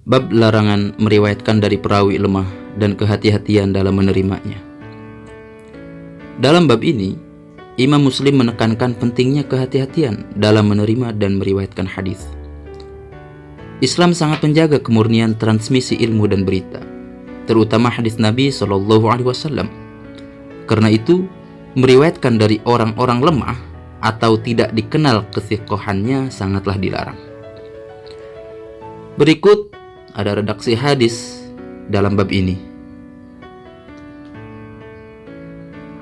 Bab larangan meriwayatkan dari perawi lemah dan kehati-hatian dalam menerimanya. Dalam bab ini, Imam Muslim menekankan pentingnya kehati-hatian dalam menerima dan meriwayatkan hadis. Islam sangat menjaga kemurnian transmisi ilmu dan berita, terutama hadis Nabi SAW. Karena itu, meriwayatkan dari orang-orang lemah atau tidak dikenal kesiqahannya sangatlah dilarang. Berikut ada redaksi hadis dalam bab ini.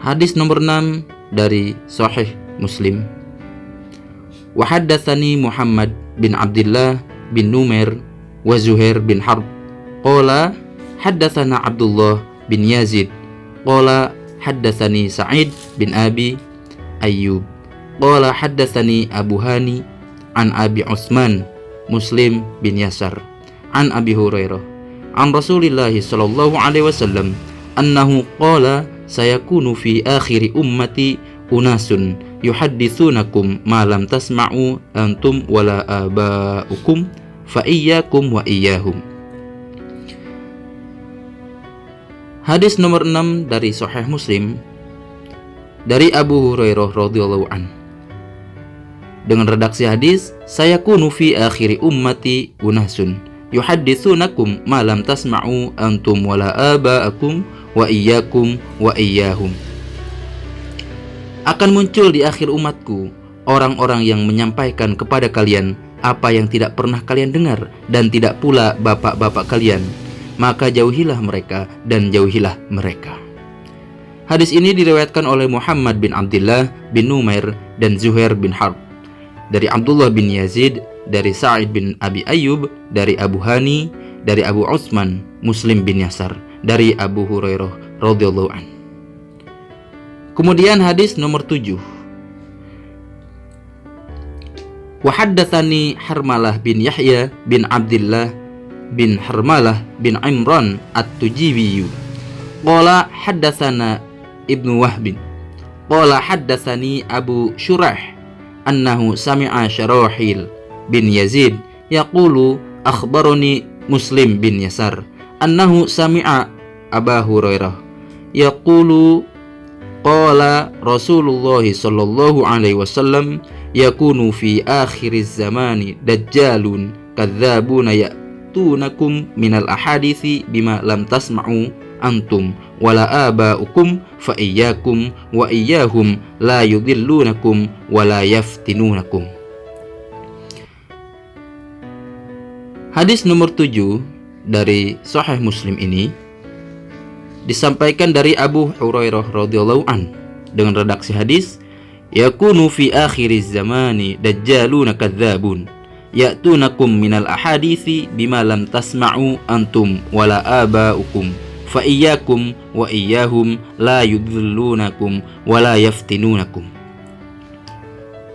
Hadis nomor 6 dari Sahih Muslim. Wa haddatsani Muhammad bin Abdullah bin Numair wa Zuhair bin Harb qala haddatsana Abdullah bin Yazid qala haddatsani Sa'id bin Abi Ayyub qala haddatsani Abu Hani an Abi Utsman Muslim bin Yasar an Abi Hurairah an Rasulillah sallallahu alaihi wasallam annahu qala sayakunu fi akhiri ummati unasun yuhadditsunakum ma lam tasma'u antum wala aba'ukum fa iyyakum wa iyyahum. Hadis nomor 6 dari Sahih Muslim dari Abu Hurairah radhiyallahu an. Dengan redaksi hadis, sayakunu fi akhiri ummati unasun yuhadditsunakum ma lam tasma'u antum wala aba'akum wa iyyakum wa iyyahum. Akan muncul di akhir umatku orang-orang yang menyampaikan kepada kalian apa yang tidak pernah kalian dengar dan tidak pula bapak-bapak kalian, maka jauhilah mereka dan jauhilah mereka. Hadis ini diriwayatkan oleh Muhammad bin Abdullah bin Numair dan Zuhair bin Harb, dari Abdullah bin Yazid, dari Sa'id bin Abi Ayyub, dari Abu Hani, dari Abu Utsman Muslim bin Yasar, dari Abu Hurairah radhiyallahu an. Kemudian hadis nomor 7. Wa haddatsani Harmalah bin Yahya bin Abdullah bin Harmalah bin Imran at-Tujibi qala haddatsana Ibnu Wahb qala haddatsani Abu Shurah annahu sami'a Syarahil bin Yazid yaqulu akhbarani Muslim bin Yasar annahu sami'a Aba Hurairah yaqulu qala Rasulullah sallallahu alaihi wasallam yakunu fi akhiriz zamani dajjalun kadzabuna ya'tunakum minal ahadithi bima lam tasma'u antum wala aba'ukum fa iyyakum wa iyyahum la yudillunakum wa la yaftinunakum. Hadis nomor 7 dari Sahih Muslim ini disampaikan dari Abu Hurairah radhiyallahu an dengan redaksi hadis, yakunu fi akhiriz zamani dajjaluna kadzabun ya'tunakum minal ahadithi bima lam tasma'u antum wala aba'ukum fa iyyakum wa iyyahum la yudhillunakum wa la yaftinunakum.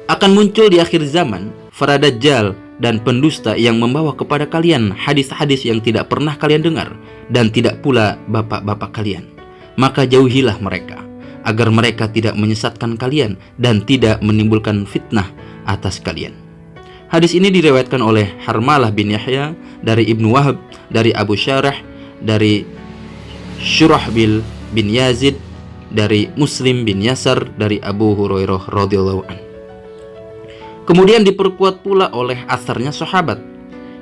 Akan muncul di akhir zaman para dajjal dan pendusta yang membawa kepada kalian hadis-hadis yang tidak pernah kalian dengar dan tidak pula bapak-bapak kalian. Maka jauhilah mereka agar mereka tidak menyesatkan kalian dan tidak menimbulkan fitnah atas kalian. Hadis ini diriwayatkan oleh Harmalah bin Yahya, dari Ibnu Wahb, dari Abu Syarah, dari Syurahbil bin Yazid, dari Muslim bin Yasar, dari Abu Hurairah radhiyallahu an. Kemudian diperkuat pula oleh asarnya sahabat.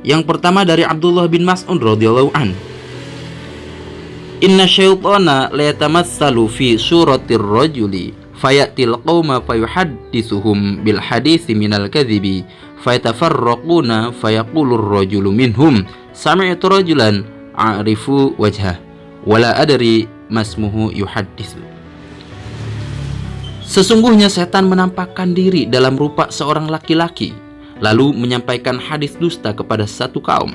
Yang pertama dari Abdullah bin Mas'ud radhiyallahu an. Inna syaitana la yatamassalu fi suratir rajuli fayatil qauma fayuhaddithuhum bil hadithi minal kadhibi fayatafarraquna fayaqulur rajulu minhum sami'tu rajulan a'rifu wajhah wala adri masmuhu yuhaddithu. Sesungguhnya setan menampakkan diri dalam rupa seorang laki-laki lalu menyampaikan hadis dusta kepada satu kaum.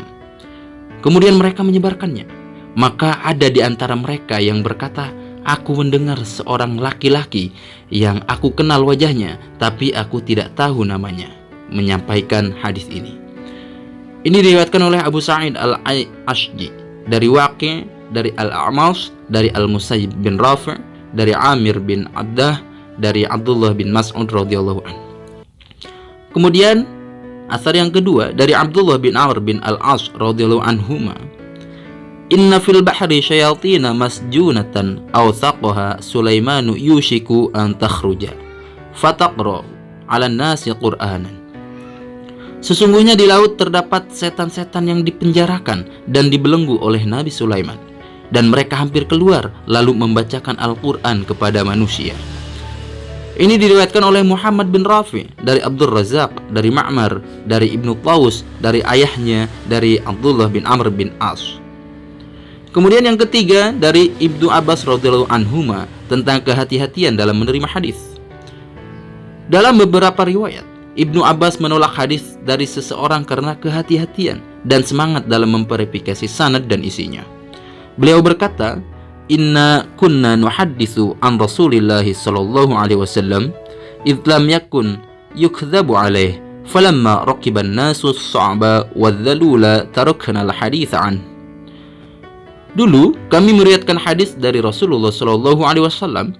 Kemudian mereka menyebarkannya. Maka ada di antara mereka yang berkata, aku mendengar seorang laki-laki yang aku kenal wajahnya, tapi aku tidak tahu namanya, menyampaikan hadis ini. Ini diriwayatkan oleh Abu Sa'id al-Ashji, dari Waqi', dari Al-A'mash, dari Al-Musayyib bin Rafi', dari Amir bin Abdah, dari Abdullah bin Mas'ud radhiyallahu anhu. Kemudian Asar yang kedua dari Abdullah bin Amr bin Al-As radhiyallahu anhuma, inna fil bahri syayatina masjunatan awthaqaha Sulaimanu yushiku an takhruja fataqra 'ala nasi Qur'anan. Sesungguhnya di laut terdapat setan-setan yang dipenjarakan dan dibelenggu oleh Nabi Sulaiman, dan mereka hampir keluar lalu membacakan Al-Quran kepada manusia. Ini diriwayatkan oleh Muhammad bin Rafi dari Abdul Razak, dari Ma'mar, dari Ibnu Tawus, dari ayahnya, dari Abdullah bin Amr bin As. Kemudian yang ketiga dari Ibnu Abbas radhiyallahu anhuma tentang kehati-hatian dalam menerima hadis. Dalam beberapa riwayat, Ibnu Abbas menolak hadis dari seseorang karena kehati-hatian dan semangat dalam memverifikasi sanad dan isinya. Beliau berkata, inna kunna nuhadditsu an Rasulillah sallallahu alaihi wasallam idh lam yakun yukdzabu alaih falamma raqiban nasu as-sa'ba wadh-dhalula tarakna al-hadits an. Dulu kami meriwayatkan hadis dari Rasulullah sallallahu alaihi wasallam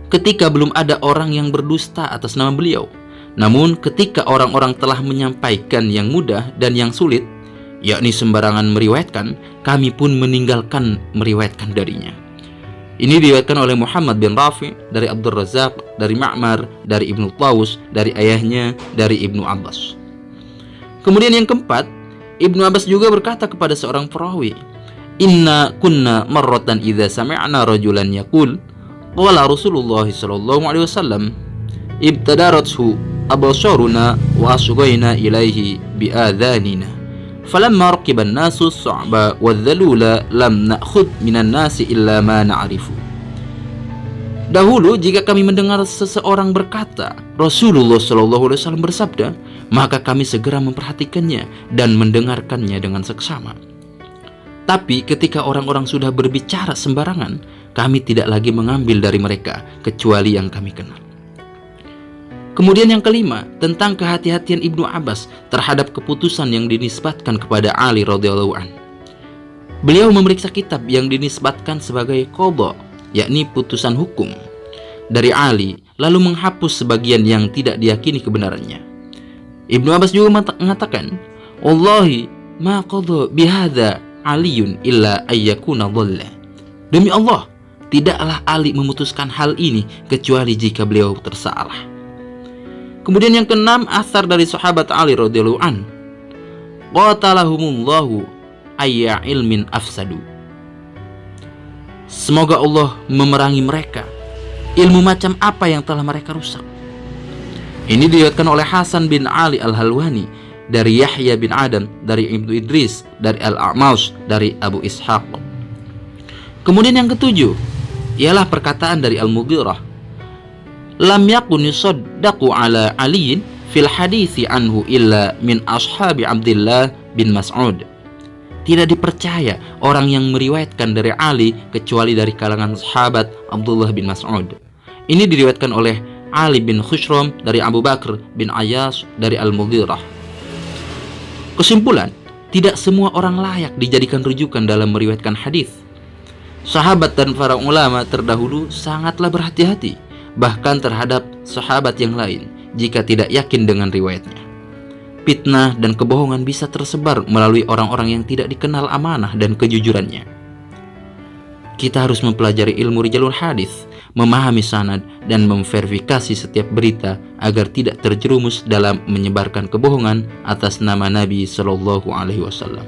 ketika belum ada orang yang berdusta atas nama beliau. Namun ketika orang-orang telah menyampaikan yang mudah dan yang sulit, yakni sembarangan meriwayatkan, kami pun meninggalkan meriwayatkan darinya. Ini diriwayatkan oleh Muhammad bin Rafi dari Abdul Razak, dari Ma'mar, dari Ibnu Tawus, dari ayahnya, dari Ibnu Abbas. Kemudian yang keempat, Ibnu Abbas juga berkata kepada seorang perawi, inna kunna marratan idza sami'na rajulan yaqul qala Rasulullah sallallahu alaihi wasallam ibtadarathu absaruna wa asghayna ilaihi biadhanina falamma raqiba an-nasu as-sa'ba wadh-dhalula lam na'khudh minan nasi illa ma na'rifu. Dahulu jika kami mendengar seseorang berkata Rasulullah sallallahu alaihi wasallam bersabda, maka kami segera memperhatikannya dan mendengarkannya dengan seksama. Tapi ketika orang-orang sudah berbicara sembarangan, kami tidak lagi mengambil dari mereka kecuali yang kami kenal. Kemudian yang kelima, tentang kehati-hatian Ibnu Abbas terhadap keputusan yang dinisbatkan kepada Ali radhiyallahu an. Beliau memeriksa kitab yang dinisbatkan sebagai qadha, yakni putusan hukum dari Ali, lalu menghapus sebagian yang tidak diyakini kebenarannya. Ibnu Abbas juga mengatakan, wallahi ma qadha bihadza Aliyun illa ayyakuna dhalla. Demi Allah, tidaklah Ali memutuskan hal ini kecuali jika beliau tersalah. Kemudian yang keenam, asar dari sahabat Ali radhiyallahu an, qatalahumullahu ayya ilmin afsadu. Semoga Allah memerangi mereka, ilmu macam apa yang telah mereka rusak. Ini diriwayatkan oleh Hasan bin Ali Al-Halwani, dari Yahya bin Adam, dari Ibnu Idris, dari Al-A'mash, dari Abu Ishaq. Kemudian yang ketujuh ialah perkataan dari Al-Mughirah, lam yakun yusaddaqu ala aliyin fil hadithi anhu illa min ashabi Abdullah bin Mas'ud. Tidak dipercaya orang yang meriwayatkan dari Ali kecuali dari kalangan sahabat Abdullah bin Mas'ud. Ini diriwayatkan oleh Ali bin Khushram, dari Abu Bakr bin Ayyash, dari Al-Mughirah. Kesimpulan, tidak semua orang layak dijadikan rujukan dalam meriwayatkan hadis. Sahabat dan para ulama terdahulu sangatlah berhati-hati, bahkan terhadap sahabat yang lain, jika tidak yakin dengan riwayatnya. Fitnah dan kebohongan bisa tersebar melalui orang-orang yang tidak dikenal amanah dan kejujurannya. Kita harus mempelajari ilmu rijalul hadis, memahami sanad, dan memverifikasi setiap berita agar tidak terjerumus dalam menyebarkan kebohongan atas nama Nabi Sallallahu Alaihi Wasallam.